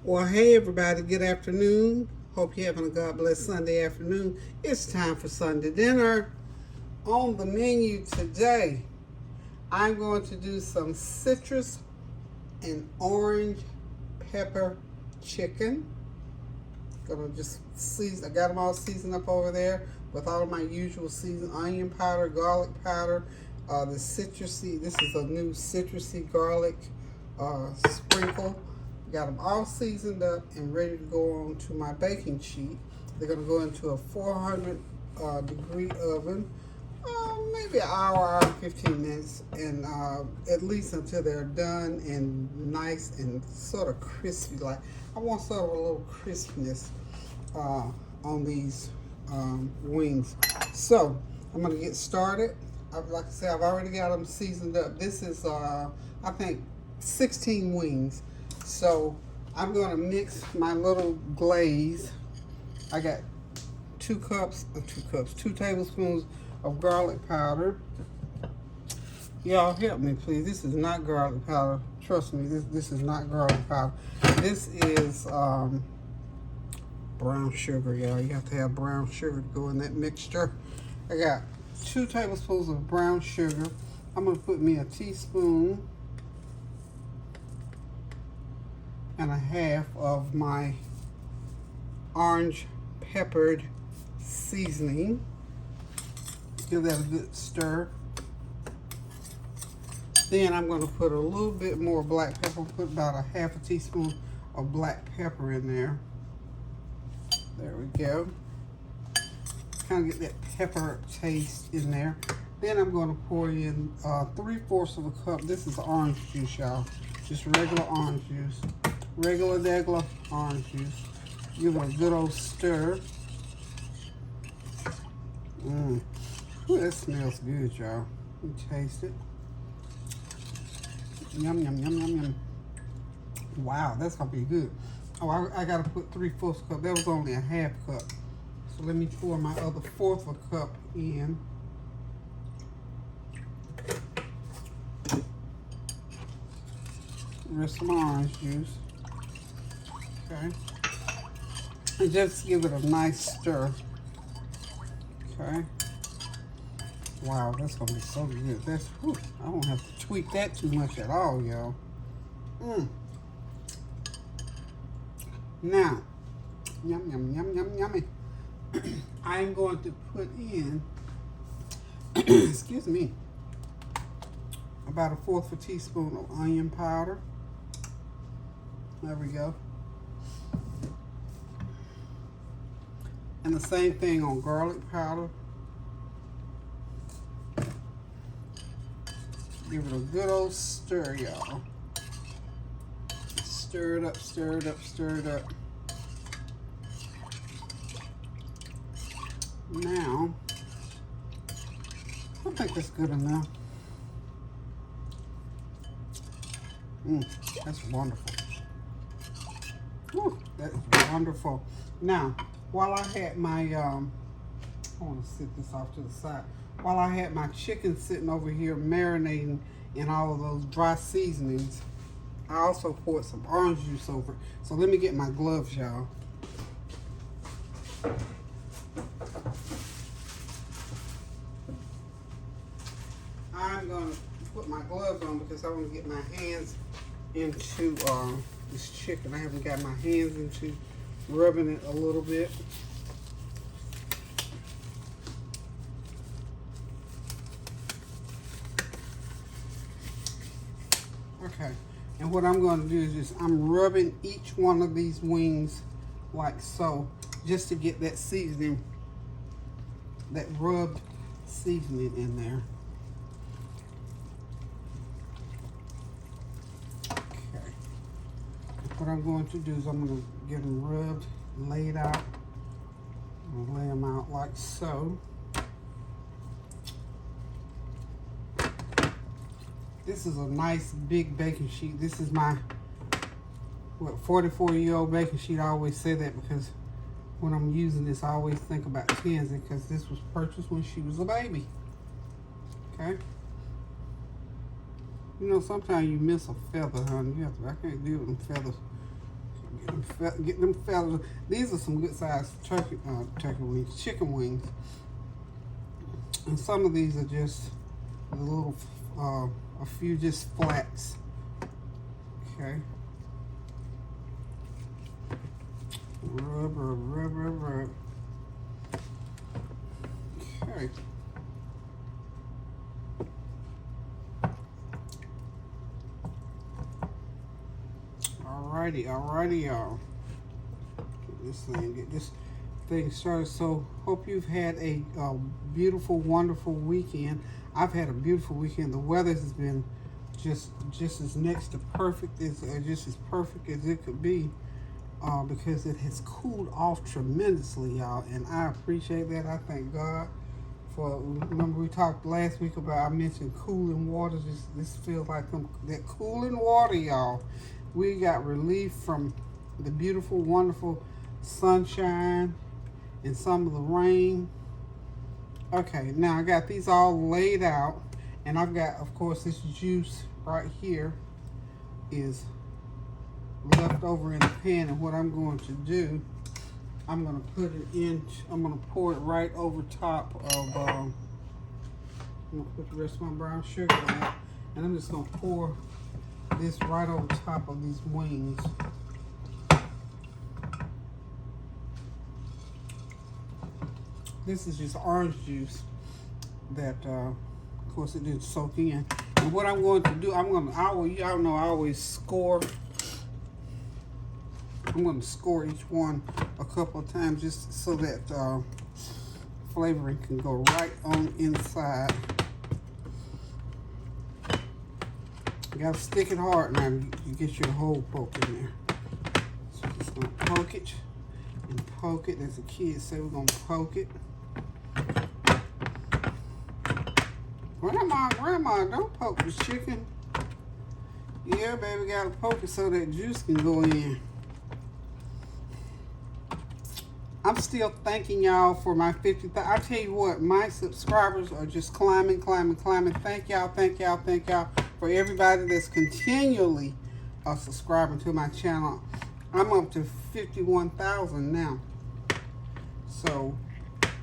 Well, hey everybody, good afternoon. Hope you're having a God bless Sunday afternoon. It's time for Sunday dinner. On the menu today, I'm going to do some citrus and orange pepper chicken. Gonna just season, I got them all seasoned up over there with all of my usual season, onion powder, garlic powder, the citrusy, this is a new citrusy garlic sprinkle. Got them all seasoned up and ready to go on to my baking sheet. They're going to go into a 400 degree oven, maybe an hour and 15 minutes, and at least until they're done and nice and sort of crispy. Like I want sort of a little crispness on these wings. So I'm going to get started. Like I said, I've already got them seasoned up. This is, I think, 16 wings. So I'm going to mix my little glaze. I got 2 tablespoons of garlic powder. Y'all help me, please. This is not garlic powder. Trust me, this is not garlic powder. This is brown sugar, y'all. You have to have brown sugar to go in that mixture. I got 2 tablespoons of brown sugar. I'm going to put me a teaspoon and a half of my orange peppered seasoning. Give that a good stir. Then I'm going to put a little bit more black pepper. Put about a half a teaspoon of black pepper in there. There we go. Kind of get that pepper taste in there. Then I'm going to pour in 3/4 of a cup. This is orange juice, y'all. Just regular orange juice. Regular orange juice. Give it a good old stir. Ooh, that smells good, y'all. You taste it. Yum, yum, yum, yum, yum. Wow, that's gonna be good. Oh, I gotta put 3/4 cup. That was only a half cup. So let me pour my other 1/4 of a cup in. There's some orange juice. Okay. And just give it a nice stir. Okay. Wow, that's gonna be so good. That's, whew, I don't have to tweak that too much at all, y'all. Now, yum, yum, yum, yum, yummy. I'm going to put in, excuse me, about 1/4 of a teaspoon of onion powder. There we go. And the same thing on garlic powder. Give it a good old stir, y'all. Stir it up, stir it up, stir it up. Now, I think that's good enough. That's wonderful. Whew, that's wonderful. Now, while I had my, I want to sit this off to the side. While I had my chicken sitting over here marinating in all of those dry seasonings, I also poured some orange juice over it. So let me get my gloves, y'all. I'm going to put my gloves on because I want to get my hands into this chicken. I haven't got my hands into rubbing it a little bit. Okay, and what I'm going to do is just, I'm rubbing each one of these wings like so, just to get that seasoning, that rubbed seasoning in there. Okay, what I'm going to do is I'm going to get them rubbed, laid out. I'm going to lay them out like so. This is a nice big baking sheet. This is my, 44-year-old baking sheet. I always say that because when I'm using this, I always think about Tansy because this was purchased when she was a baby. Okay? You know, sometimes you miss a feather, honey. You have to, I can't deal with them feathers. Get them get them feathers. These are some good sized turkey wings, chicken wings. And some of these are just a little, a few just flats. Okay. Rub, rub, rub, rub, rub. Okay. Alrighty, y'all. Get this thing started. So, hope you've had a beautiful, wonderful weekend. I've had a beautiful weekend. The weather has been just as next to perfect, just as perfect as it could be, because it has cooled off tremendously, y'all. And I appreciate that. I thank God for. Remember we talked last week about, I mentioned cooling water. This feels like that cooling water, y'all. We got relief from the beautiful, wonderful sunshine and some of the rain. Okay, now I got these all laid out, and I've got, of course, this juice right here is left over in the pan, and what I'm going to do, I'm going to put it in, I'm going to pour it right over top of, I'm going to put the rest of my brown sugar in it, and I'm just going to pour this right over top of these wings. This is just orange juice that, of course, it didn't soak in. And what I'm going to do, y'all know I always score. I'm going to score each one a couple of times just so that flavoring can go right on inside. You gotta stick it hard now. You get your hole poked in there. So I'm just gonna poke it and poke it. As the kids say, we're gonna poke it. Grandma, don't poke the chicken. Yeah, baby, gotta poke it so that juice can go in. I'm still thanking y'all for my 50,000. I tell you what, my subscribers are just climbing. Thank y'all for everybody that's continually subscribing to my channel. I'm up to 51,000 now. So,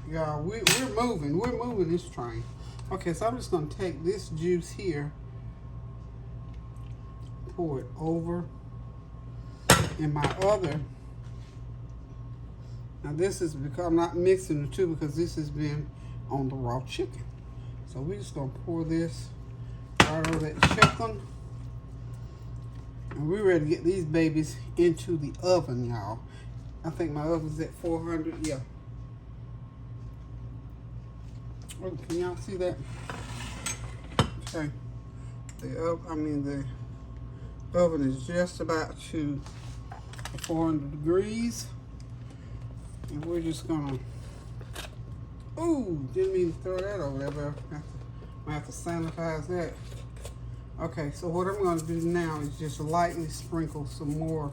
y'all, we're moving this train. Okay, so I'm just gonna take this juice here, pour it over in my other. Now this is because I'm not mixing the two, because this has been on the raw chicken. So we're just gonna pour this right over that chicken. And we're ready to get these babies into the oven, y'all. I think my oven's at 400, yeah. Oh, can y'all see that? Okay. The oven is just about to 400 degrees. And we're just gonna, ooh, didn't mean to throw that over there, but I have to sanitize that. Okay, so what I'm gonna do now is just lightly sprinkle some more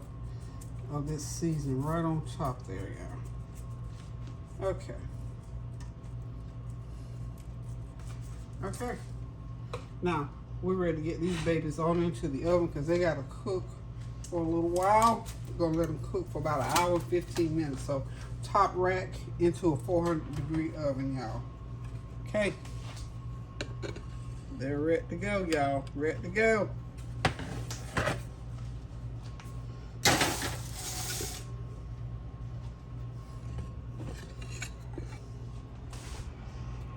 of this seasoning right on top there, y'all. Okay. Okay. Now, we're ready to get these babies on into the oven because they gotta cook for a little while. We're gonna let them cook for about an hour, 15 minutes. So, top rack into a 400-degree oven, y'all. Okay. They're ready to go, y'all. Ready to go.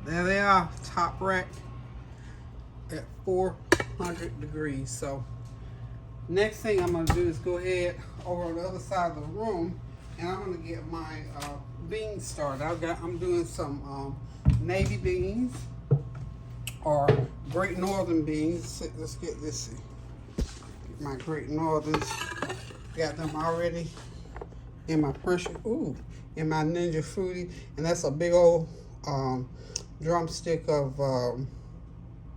There they are, top rack at 400 degrees. So next thing I'm gonna do is go ahead over on the other side of the room, and I'm gonna get my beans started. I'm doing some navy beans or Great Northern beans. Let's get this. Get my Great Northerns. Got them already in my pressure. Ooh, in my Ninja Fruity, and that's a big old drumstick of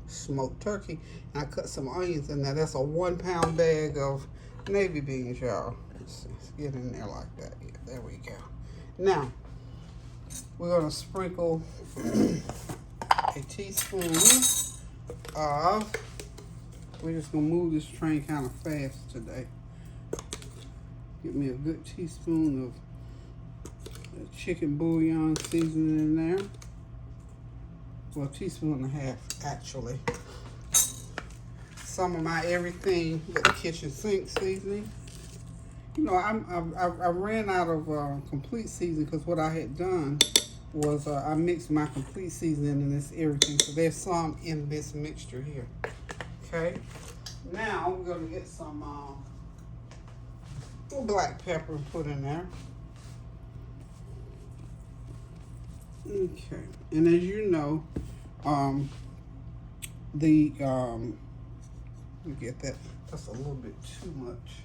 smoked turkey, and I cut some onions in there. That's a 1 pound bag of navy beans, y'all. Let's get in there like that. Yeah, there we go. Now we're gonna sprinkle a teaspoon of, we're just gonna move this train kind of fast today. Get me a good teaspoon of chicken bouillon seasoning in there. Well, a teaspoon and a half, actually. Some of my everything but the kitchen sink seasoning. You know, I ran out of complete seasoning because what I had done was I mixed my complete seasoning in this everything. So there's some in this mixture here. Okay. Now we're going to get some black pepper and put in there. Okay. And as you know, let me get that. That's a little bit too much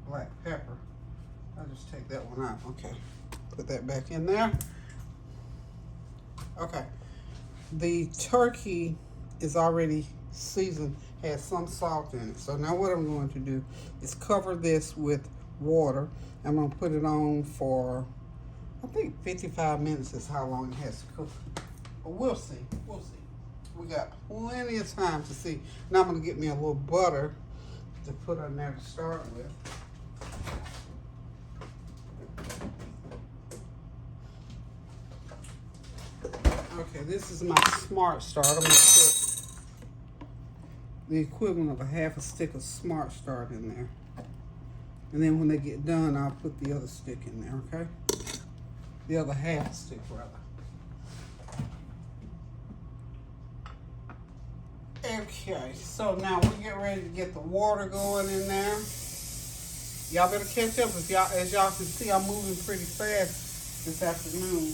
black pepper. I'll just take that one out. Okay. Put that back in there. Okay. The turkey is already seasoned, has some salt in it. So now what I'm going to do is cover this with water. I'm going to put it on for, I think 55 minutes is how long it has to cook. But we'll see. We'll see. We got plenty of time to see. Now I'm going to get me a little butter to put on there to start with. Okay, this is my Smart Start. I'm going to put the equivalent of a half a stick of Smart Start in there. And then when they get done, I'll put the other stick in there, okay? The other half stick, rather. Okay, so now we get ready to get the water going in there. Y'all better catch up. As y'all can see, I'm moving pretty fast this afternoon.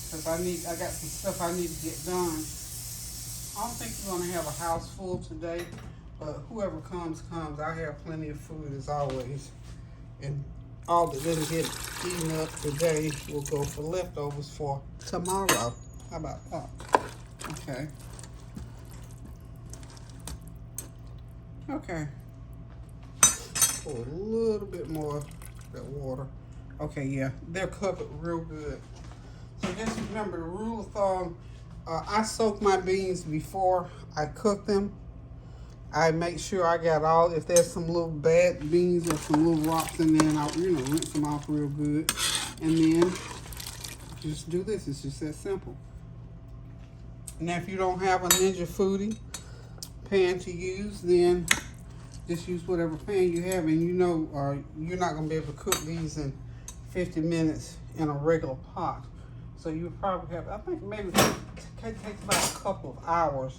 Because I got some stuff I need to get done. I don't think we're going to have a house full today, but whoever comes. I have plenty of food as always. And all that didn't get eaten up today will go for leftovers for tomorrow. How about that? Okay. Okay. Pour a little bit more of that water. Okay, yeah, they're covered real good. So just remember the rule of thumb, I soak my beans before I cook them. I make sure I got all, if there's some little bad beans or some little rocks in there, and I'll, rinse them off real good. And then just do this. It's just that simple. Now, if you don't have a Ninja Foodie pan to use, then just use whatever pan you have. And you're not going to be able to cook these in 50 minutes in a regular pot. So you probably have, I think maybe it takes about a couple of hours,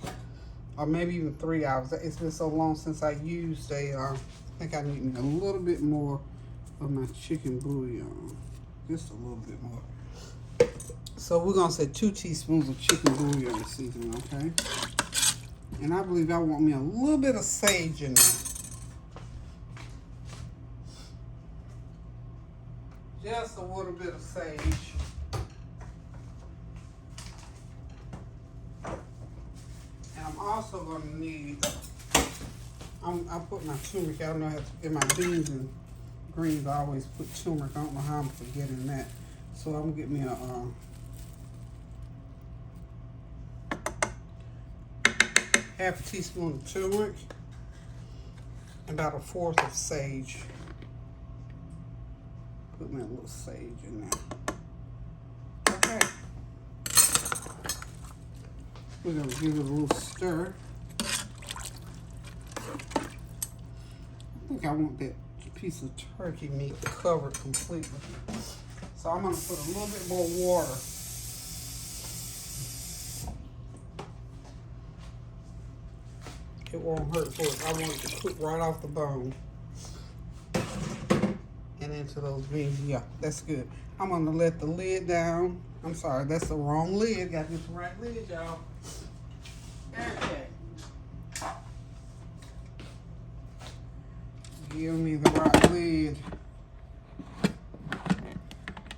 or maybe even 3 hours. It's been so long since I used I think I need a little bit more of my chicken bouillon. Just a little bit more. So we're going to say 2 teaspoons of chicken bouillon seasoning, okay? And I believe I want me a little bit of sage in there. Just a little bit of sage. I'm also going to need, I put my turmeric, I don't know how to, in my beans and greens, I always put turmeric. I don't know how I'm forgetting that. So I'm going to get me a half a teaspoon of turmeric, and about 1/4 of sage. Put me a little sage in there. Okay. We're going to give it a little stir. I think I want that piece of turkey meat covered completely. So I'm going to put a little bit more water. It won't hurt for it. I want it to cook right off the bone. And into those beans. Yeah, that's good. I'm going to let the lid down. I'm sorry, that's the wrong lid. Got this right lid, y'all. Okay. Give me the right lid.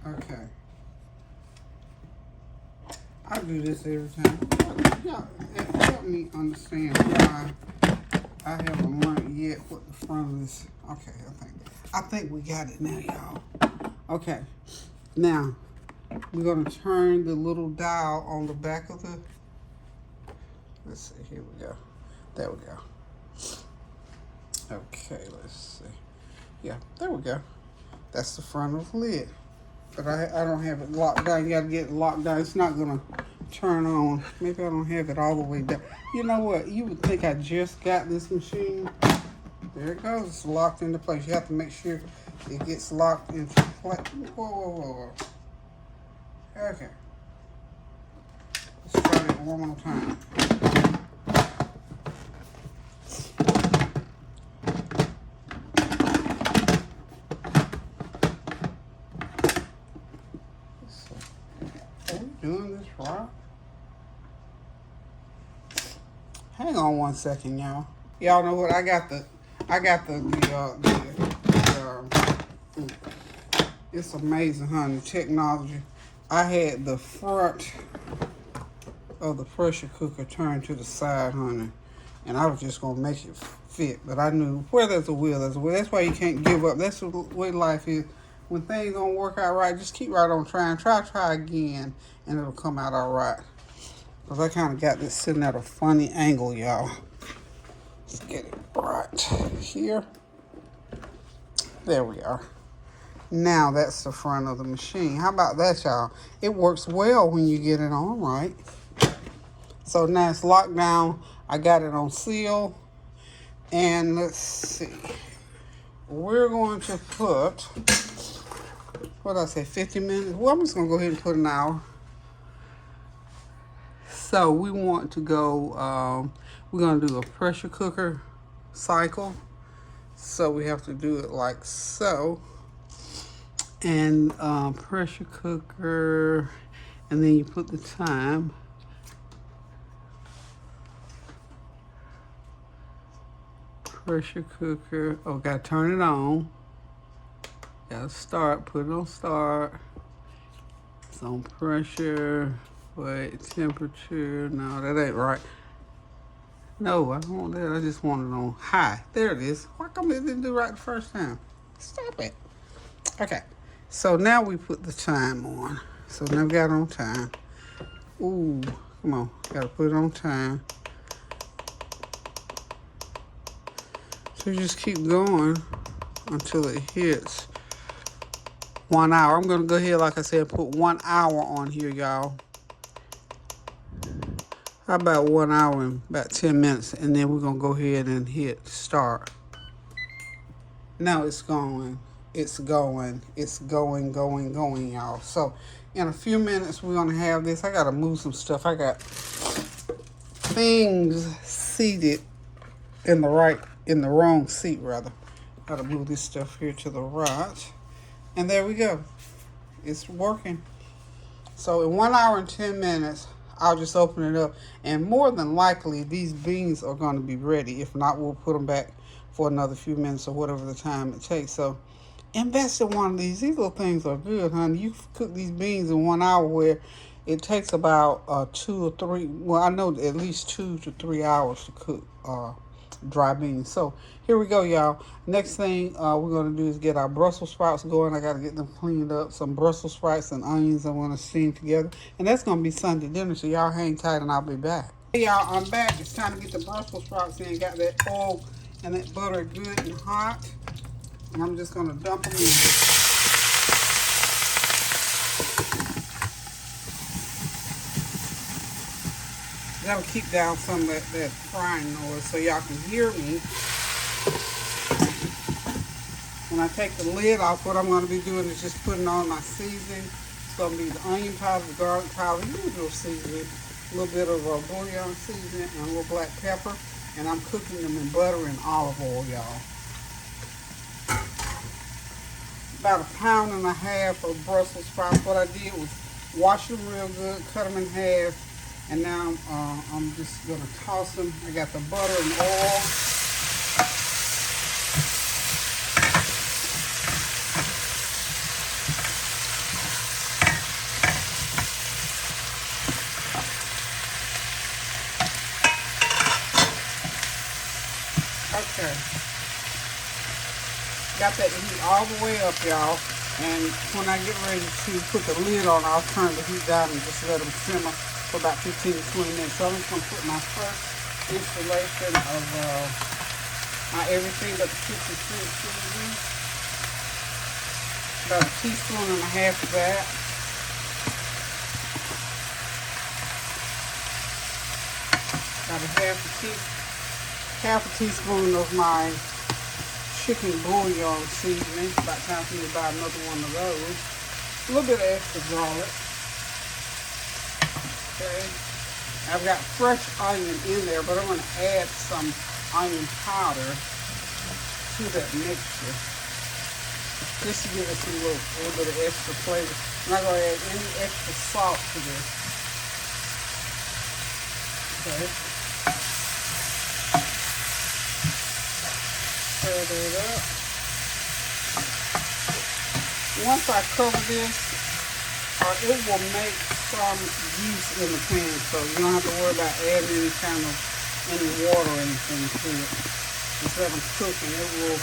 Okay. I do this every time. Y'all, help me understand why I haven't learned yet what the front of this. Okay, I think we got it now, y'all. Okay. Now, we're going to turn the little dial on the back of the, let's see, here we go. There we go. Okay, let's see. Yeah, there we go. That's the front of the lid. But I don't have it locked down. You got to get it locked down. It's not going to turn on. Maybe I don't have it all the way down. You know what? You would think I just got this machine. There it goes. It's locked into place. You have to make sure it gets locked into place. Whoa, whoa, whoa, whoa. Okay. Let's try it one more time. Are we doing this right? Hang on one second, y'all. Y'all know what? I got the it's amazing, honey, technology. I had the front of the pressure cooker turned to the side, honey, and I was just gonna make it fit, but I knew where there's a will, there's a will. That's why you can't give up. That's the way life is. When things don't work out right, just keep right on trying. Try again, and it'll come out all right. Because I kind of got this sitting at a funny angle, y'all. Let's get it right here. There we are. Now that's the front of the machine. How about that, y'all? It works well when you get it on right. So now it's locked down. I got it on seal. And let's see. We're going to put, what did I say, 50 minutes? Well, I'm just going to go ahead and put an hour. So we want to go, we're going to do a pressure cooker cycle. So we have to do it like so. And pressure cooker, and then you put the time. Pressure cooker, oh, gotta turn it on. Gotta start, put it on start. It's on pressure, wait, temperature, no, that ain't right. No, I don't want that, I just want it on high. There it is. Why come it didn't do right the first time? Stop it. Okay, so now we put the time on. So now we got it on time. Ooh, come on, gotta put it on time. So you just keep going until it hits 1 hour. I'm gonna go ahead, like I said, put 1 hour on here, y'all. How about 1 hour and about 10 minutes, and then we're gonna go ahead and hit start. Now it's going, going, y'all. So in a few minutes, we're gonna have this. I gotta move some stuff. I got things seated in the wrong seat, rather. Gotta move this stuff here to the right. And there we go. It's working. So in 1 hour and 10 minutes, I'll just open it up. And more than likely, these beans are going to be ready. If not, we'll put them back for another few minutes or whatever the time it takes. So invest in one of these. These little things are good, honey. You cook these beans in 1 hour where it takes about 2 or 3, well, I know at least 2 to 3 hours to cook dry beans. So here we go, y'all. Next thing we're going to do is get our Brussels sprouts going. I got to get them cleaned up. Some Brussels sprouts and onions I want to steam together. And that's going to be Sunday dinner, so y'all hang tight and I'll be back. Hey, y'all, I'm back. It's time to get the Brussels sprouts in. Got that oil and that butter good and hot. And I'm just going to dump them in. That'll keep down some of that frying noise so y'all can hear me. When I take the lid off, what I'm going to be doing is just putting on my seasoning. It's going to be the onion powder, the garlic powder, usual seasoning, a little bit of bouillon seasoning, and a little black pepper. And I'm cooking them in butter and olive oil, y'all. About 1.5 pounds of Brussels sprouts. What I did was wash them real good, cut them in half. And now I'm just going to toss them. I got the butter and oil. Okay. Got that heat all the way up, y'all. And when I get ready to put the lid on, I'll turn the heat down and just let them simmer for about 15 to 20 minutes. So I'm just going to put my first installation of my everything but the kitchen sink seasoning. About a teaspoon and a half of that. About half a teaspoon of my chicken bouillon seasoning. About time for me to buy another one of those. A little bit of extra garlic. Okay. I've got fresh onion in there, but I'm going to add some onion powder to that mixture, just to give us a little bit of extra flavor. I'm not going to add any extra salt to this. Okay. Stir that up. Once I cover this, it will make some juice in the pan, so you don't have to worry about adding any water or anything to it. Just let them cook, and it will,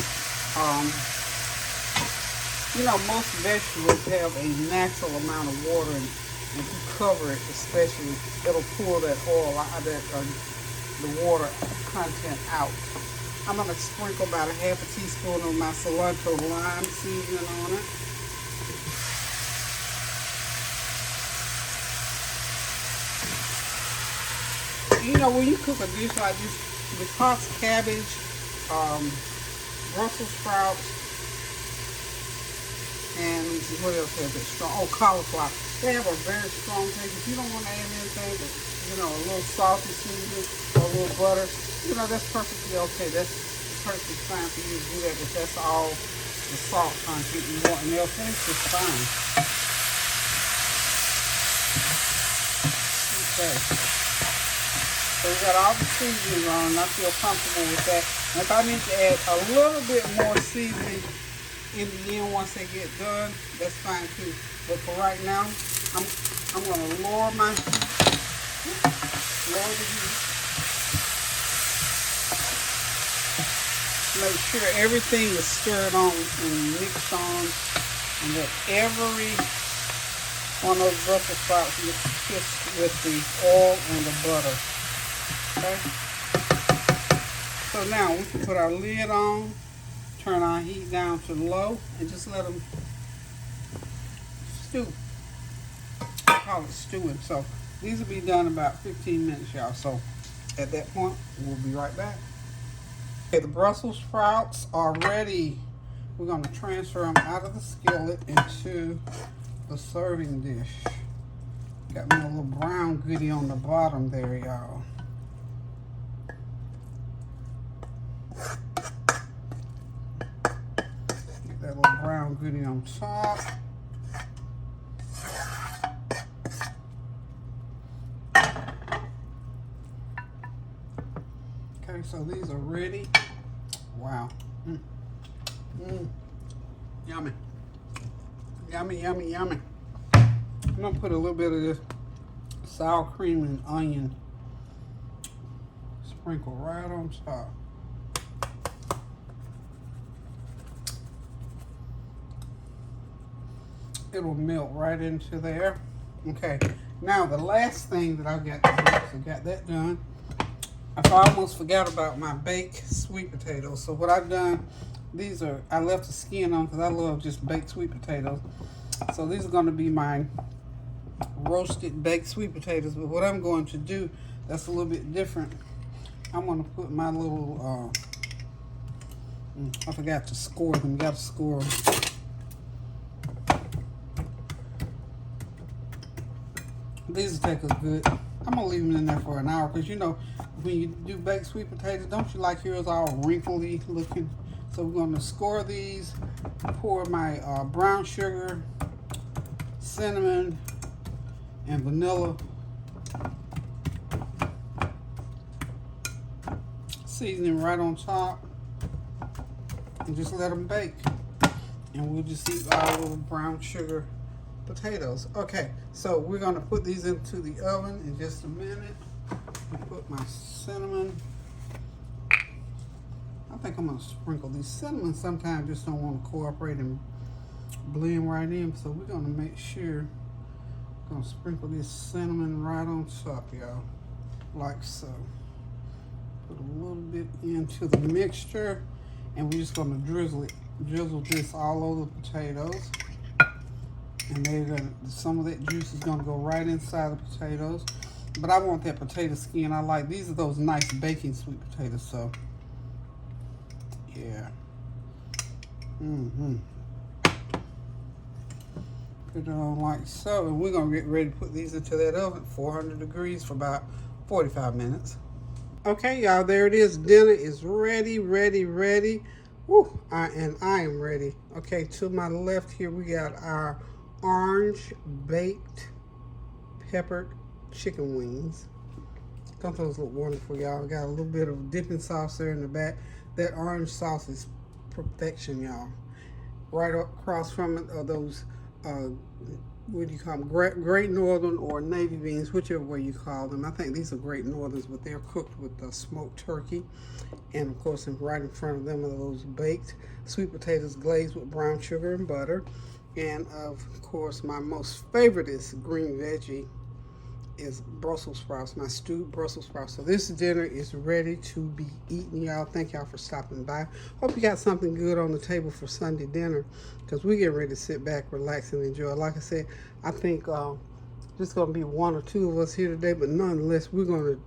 you know, most vegetables have a natural amount of water, and if you cover it, especially, it'll pull that oil out, the water content out. I'm going to sprinkle about a half a teaspoon of my cilantro lime seasoning on it. You know, when you cook a dish like this, because cabbage, Brussels sprouts, and what else has it strong? Oh, cauliflower. They have a very strong taste. If you don't want to add anything, but, you know, a little salty seasoning or a little butter, you know, that's perfectly okay. That's perfectly fine for you to do that if that's all the salt content you want, and they'll finish just fine. Okay. So we got all the seasoning on, and I feel comfortable with that. And if I need to add a little bit more seasoning in the end once they get done, that's fine too. But for right now, I'm going to lower the heat. Make sure everything is stirred on and mixed on, and that every one of those Brussels sprouts gets kissed with the oil and the butter. Okay. So now we can put our lid on, turn our heat down to low, and just let them stew. I call it stewing. So these will be done in about 15 minutes, y'all. So at that point, we'll be right back. Okay, the Brussels sprouts are ready. We're going to transfer them out of the skillet into the serving dish. Got me a little brown goodie on the bottom there, y'all. Get that little brown goodie on top. Okay, so these are ready. Wow. Yummy. Yummy, yummy, yummy. I'm going to put a little bit of this sour cream and onion sprinkle right on top. It'll melt right into there. Okay, now the last thing that I've got to do, so got that done. I almost forgot about my baked sweet potatoes. So what I've done, I left the skin on because I love just baked sweet potatoes. So these are going to be my roasted baked sweet potatoes. But what I'm going to do that's a little bit different, I'm going to put my little, I forgot to score them. You got to score them. These will take a good, I'm going to leave them in there for an hour because, you know, when you do baked sweet potatoes, don't you like yours all wrinkly looking? So we're going to score these, pour my brown sugar, cinnamon, and vanilla seasoning right on top, and just let them bake. And we'll just eat our little brown sugar potatoes. Okay, so we're going to put these into the oven in just a minute. I put my cinnamon. I think I'm going to sprinkle these. Cinnamon sometimes just don't want to cooperate and blend right in, so we're going to make sure. I'm going to sprinkle this cinnamon right on top, y'all, like so. Put a little bit into the mixture, and we're just going to drizzle this all over the potatoes. And some of that juice is going to go right inside the potatoes. But I want that potato skin. I like, these are those nice baking sweet potatoes. So, yeah. Put it on like so. And we're going to get ready to put these into that oven, 400 degrees for about 45 minutes. Okay, y'all, there it is. Dinner is ready, ready. Woo, and I am ready. Okay, to my left here, we got our orange baked peppered chicken wings. Don't those look wonderful, y'all? Got a little bit of dipping sauce there in the back. That orange sauce is perfection, y'all. Right across from it are those, what do you call them? Great Northern or Navy beans, whichever way you call them. I think these are Great Northerns, but they're cooked with smoked turkey. And of course, right in front of them are those baked sweet potatoes glazed with brown sugar and butter. And of course, my most favorite is green veggie is Brussels sprouts, my stewed Brussels sprouts. So this dinner is ready to be eaten, y'all. Thank y'all for stopping by. Hope you got something good on the table for Sunday dinner, because we're getting ready to sit back, relax, and enjoy. Like I said, I think just going to be one or two of us here today, but nonetheless, we're going to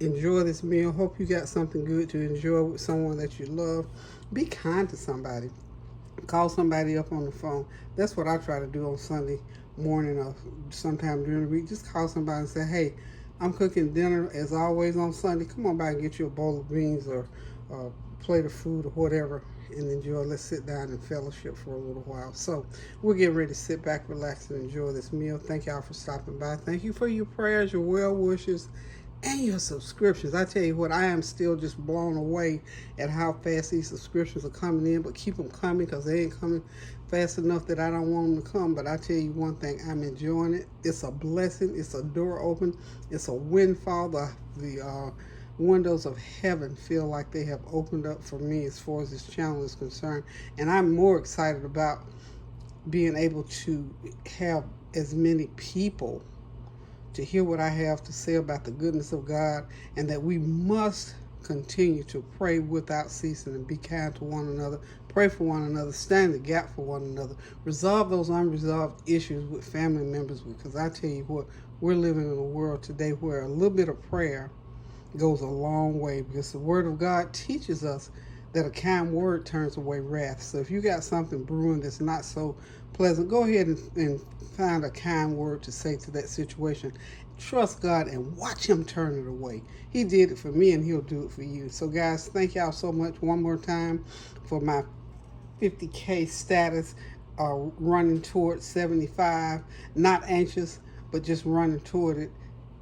enjoy this meal. Hope you got something good to enjoy with someone that you love. Be kind to somebody. Call somebody up on the phone. That's what I try to do on Sunday morning or sometime during the week. Just call somebody and say, hey, I'm cooking dinner as always on Sunday. Come on by and get you a bowl of beans or a plate of food or whatever and enjoy. Let's sit down and fellowship for a little while. So we're getting ready to sit back, relax, and enjoy this meal. Thank y'all for stopping by. Thank you for your prayers, your well wishes, and your subscriptions. I tell you what, I am still just blown away at how fast these subscriptions are coming in, but keep them coming, because they ain't coming fast enough that I don't want them to come. But I tell you one thing, I'm enjoying it. It's a blessing. It's a door open. It's a windfall. The windows of heaven feel like they have opened up for me as far as this channel is concerned. And I'm more excited about being able to have as many people to hear what I have to say about the goodness of God, and that we must continue to pray without ceasing and be kind to one another, pray for one another, stand the gap for one another, resolve those unresolved issues with family members, because I tell you what, we're living in a world today where a little bit of prayer goes a long way, because the Word of God teaches us that a kind word turns away wrath. So if you got something brewing that's not so pleasant, go ahead and find a kind word to say to that situation. Trust God and watch Him turn it away. He did it for me, and He'll do it for you. So guys, thank y'all so much one more time for my 50K status, running towards 75. Not anxious, but just running toward it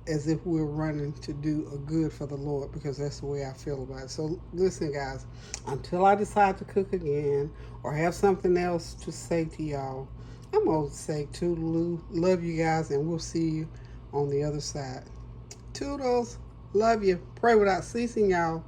as if we're running to do a good for the Lord, because that's the way I feel about it. So listen, guys, until I decide to cook again or have something else to say to y'all, I'm going to say toodaloo. Love you guys, and we'll see you on the other side. Toodles. Love you. Pray without ceasing, y'all.